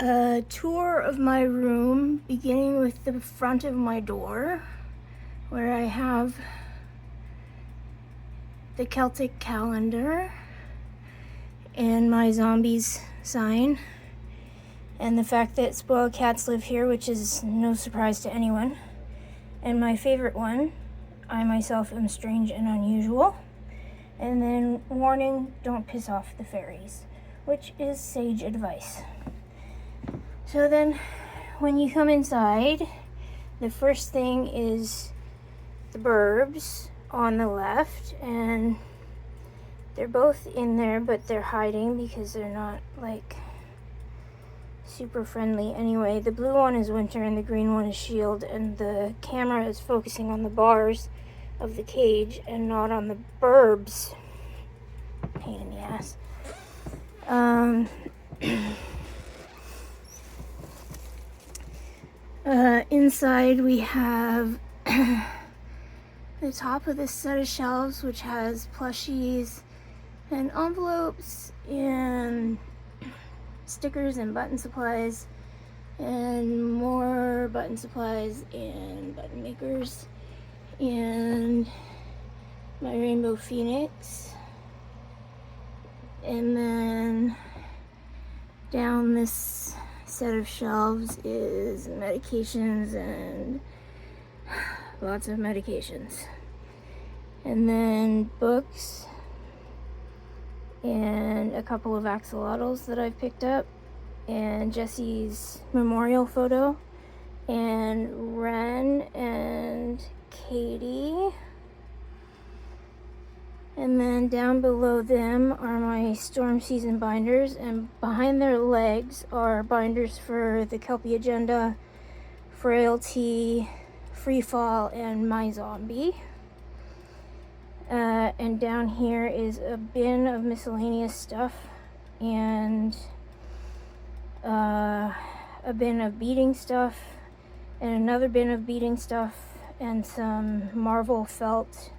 A tour of my room, beginning with the front of my door, where I have the Celtic calendar and my zombies sign, and the fact that spoiled cats live here, which is no surprise to anyone. And my favorite one, I myself am strange and unusual. And then, warning, don't piss off the fairies, which is sage advice. So then, when you come inside, the first thing is the Burbs on the left, and they're both in there, but they're hiding because they're not, like, super friendly. Anyway, the blue one is Winter and the green one is Shield, and the camera is focusing on the bars of the cage and not on the Burbs. Pain in the ass. Inside we have the top of this set of shelves, which has plushies and envelopes and stickers and button supplies and more button supplies and button makers and my Rainbow Phoenix. And then down this set of shelves is medications and lots of medications. And then books and a couple of axolotls that I've picked up, and Jesse's memorial photo, and Ren and Katie. And then down below them are my Storm Season binders, and behind their legs are binders for the Kelpie Agenda, Frailty, Freefall, and My Zombie. And down here is a bin of miscellaneous stuff, and a bin of beading stuff, and another bin of beading stuff, and some Marvel felt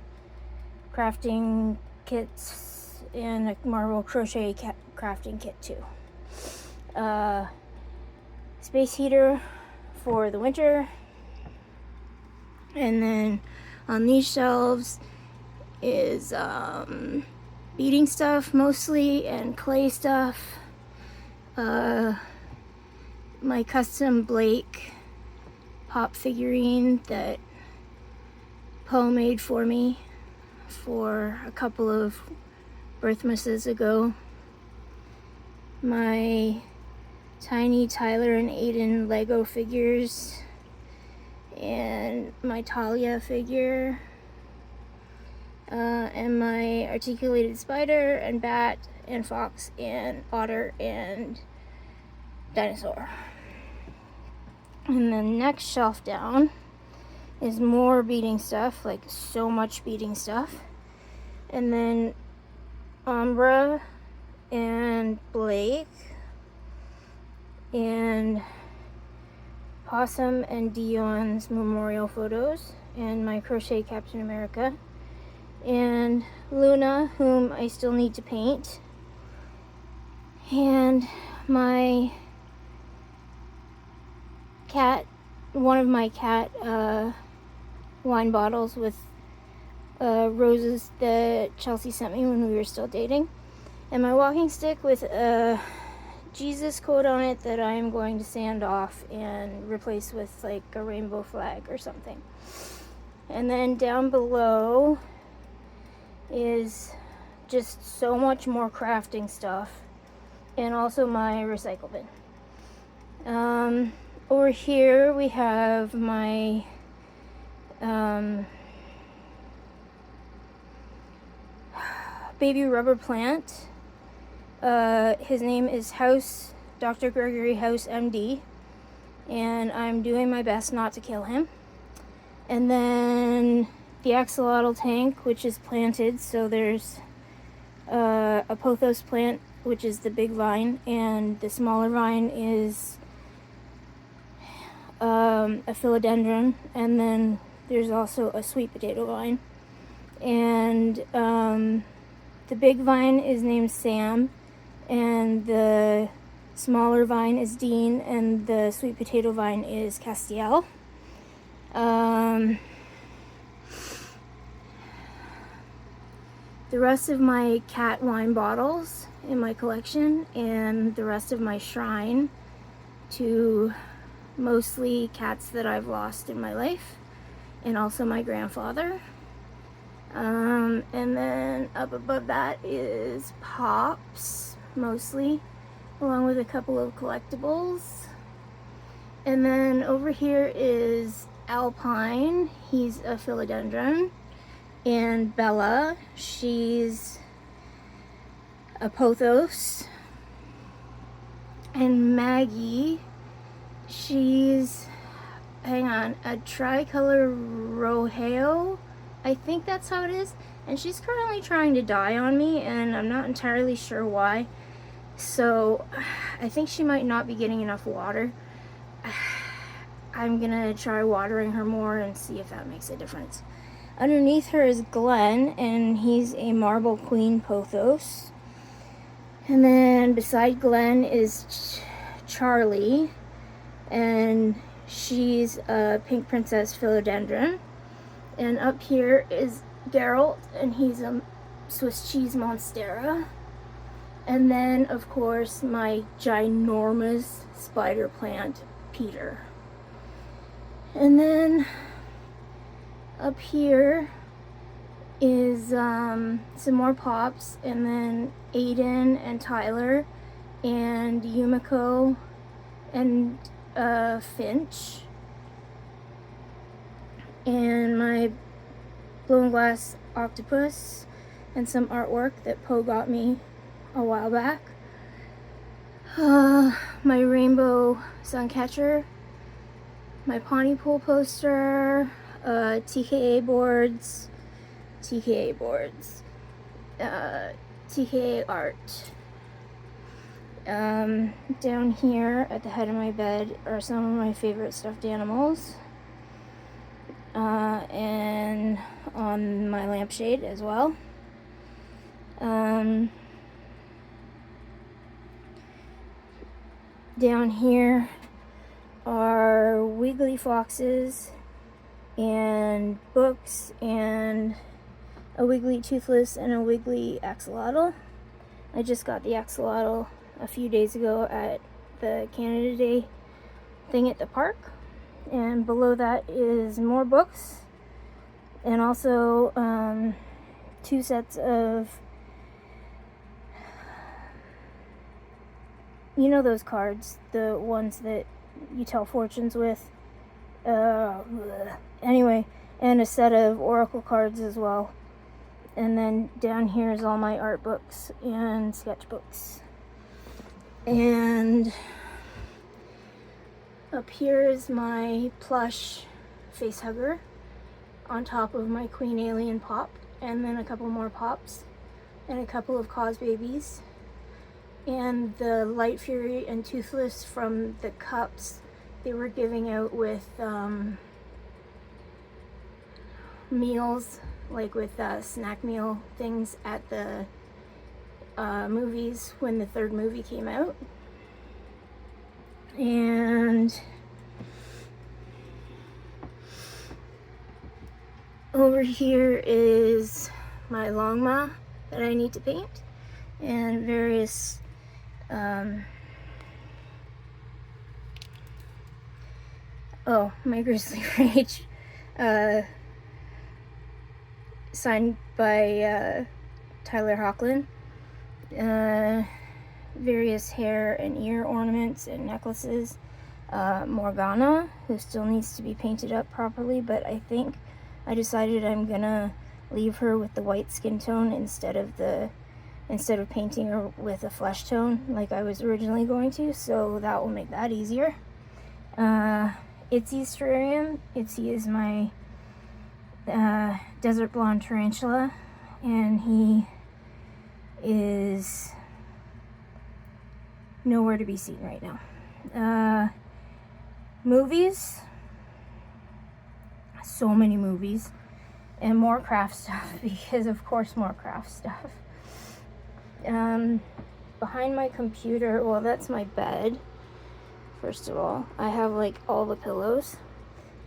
crafting kits, and a Marvel crochet crafting kit too. Space heater for the winter. And then on these shelves is beading stuff mostly, and clay stuff. My custom Blake pop figurine that Poe made for me for a couple of Birthmases ago. My tiny Tyler and Aiden Lego figures, and my Talia figure, and my articulated spider and bat and fox and otter and dinosaur. And the next shelf down is more beading stuff, like so much beading stuff. And then Umbra and Blake and Possum and Dion's memorial photos, and my crochet Captain America, and Luna, whom I still need to paint, and my cat, one of my cat wine bottles with roses that Chelsea sent me when we were still dating, and my walking stick with a Jesus quote on it that I am going to sand off and replace with like a rainbow flag or something. And then down below is just so much more crafting stuff, and also my recycle bin. Over here we have my baby rubber plant. His name is Dr. Gregory House, MD, and I'm doing my best not to kill him. And then the axolotl tank, which is planted, so there's a pothos plant, which is the big vine, and the smaller vine is a philodendron, and then there's also a sweet potato vine. And the big vine is named Sam, and the smaller vine is Dean, and the sweet potato vine is Castiel. The rest of my cat wine bottles in my collection, and the rest of my shrine to mostly cats that I've lost in my life, and also my grandfather. And then up above that is Pops, mostly, along with a couple of collectibles. And then over here is Alpine, he's a philodendron. And Bella, she's a pothos. And Maggie, she's, hang on, a tricolor rojeo, I think that's how it is. And she's currently trying to die on me, and I'm not entirely sure why. So I think she might not be getting enough water. I'm gonna try watering her more and see if that makes a difference. Underneath her is Glenn, and he's a marble queen pothos. And then beside Glenn is Charlie, and she's a pink princess philodendron. And up here is Geralt, and he's a Swiss cheese monstera. And then, of course, my ginormous spider plant, Peter. And then up here is some more Pops, and then Aiden and Tyler and Yumiko and Finch, and my blown glass octopus, and some artwork that Poe got me a while back. My rainbow suncatcher, my Pontypool poster, TKA boards, TKA art. Down here at the head of my bed are some of my favorite stuffed animals, and on my lampshade as well. Down here are Wiggly foxes and books, and a Wiggly toothless and a Wiggly axolotl. I just got the axolotl a few days ago at the Canada Day thing at the park. And below that is more books, and also 2 sets of, you know, those cards, the ones that you tell fortunes with. Anyway, and a set of oracle cards as well. And then down here is all my art books and sketchbooks. And up here is my plush face hugger on top of my Queen Alien pop, and then a couple more Pops and a couple of Cause babies, and the Light Fury and Toothless from the cups they were giving out with meals, like with snack meal things at the movies when the 3rd movie came out. And over here is my Longma that I need to paint, and various my Grizzly Rage signed by Tyler Hoechlin. Various hair and ear ornaments and necklaces. Morgana, who still needs to be painted up properly, but I think I decided I'm gonna leave her with the white skin tone instead of painting her with a flesh tone like I was originally going to, so that will make that easier. Itzy's terrarium. Itzy is my desert blonde tarantula, and he is nowhere to be seen right now. Movies, so many movies, and more craft stuff, because of course more craft stuff. behind my computer, well, that's my bed, first of all. I have like all the pillows.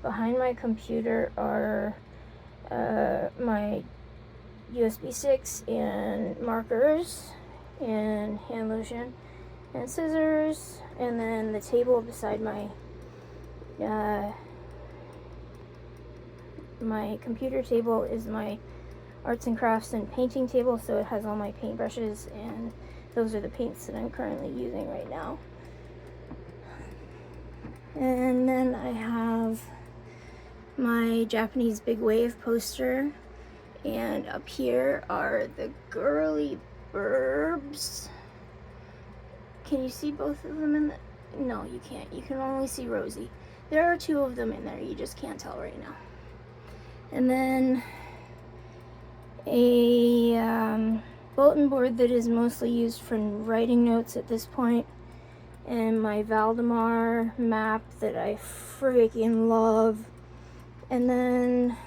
Behind my computer are my USB sticks and markers and hand lotion and scissors, and then the table beside my my computer table is my arts and crafts and painting table, so it has all my paintbrushes, and those are the paints that I'm currently using right now. And then I have my Japanese big wave poster, and up here are the girly burbs. Can you see both of them in the... No, you can't. You can only see Rosie. There are two of them in there, you just can't tell right now. And then a bulletin board that is mostly used for writing notes at this point, and my Valdemar map that I freaking love, and then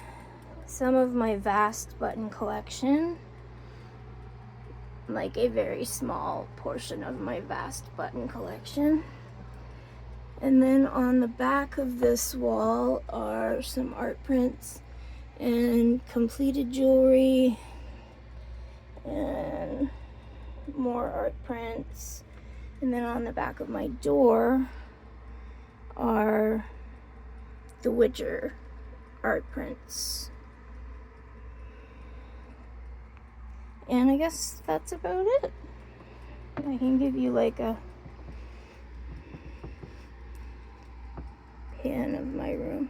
some of my vast button collection, like a very small portion of my vast button collection. And then on the back of this wall are some art prints and completed jewelry and more art prints. And then on the back of my door are The Witcher art prints. And I guess that's about it. I can give you like a pan of my room.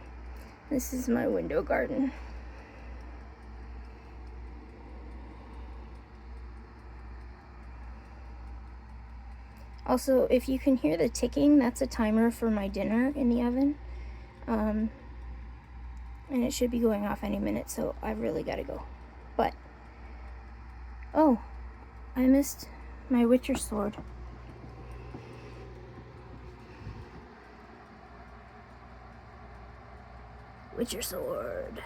This is my window garden. Also, if you can hear the ticking, that's a timer for my dinner in the oven. And it should be going off any minute, so I really gotta go. But, oh, I missed my Witcher sword. Witcher sword.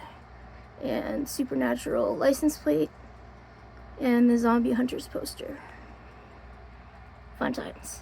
And Supernatural license plate. And the Zombie Hunters poster. Fun times.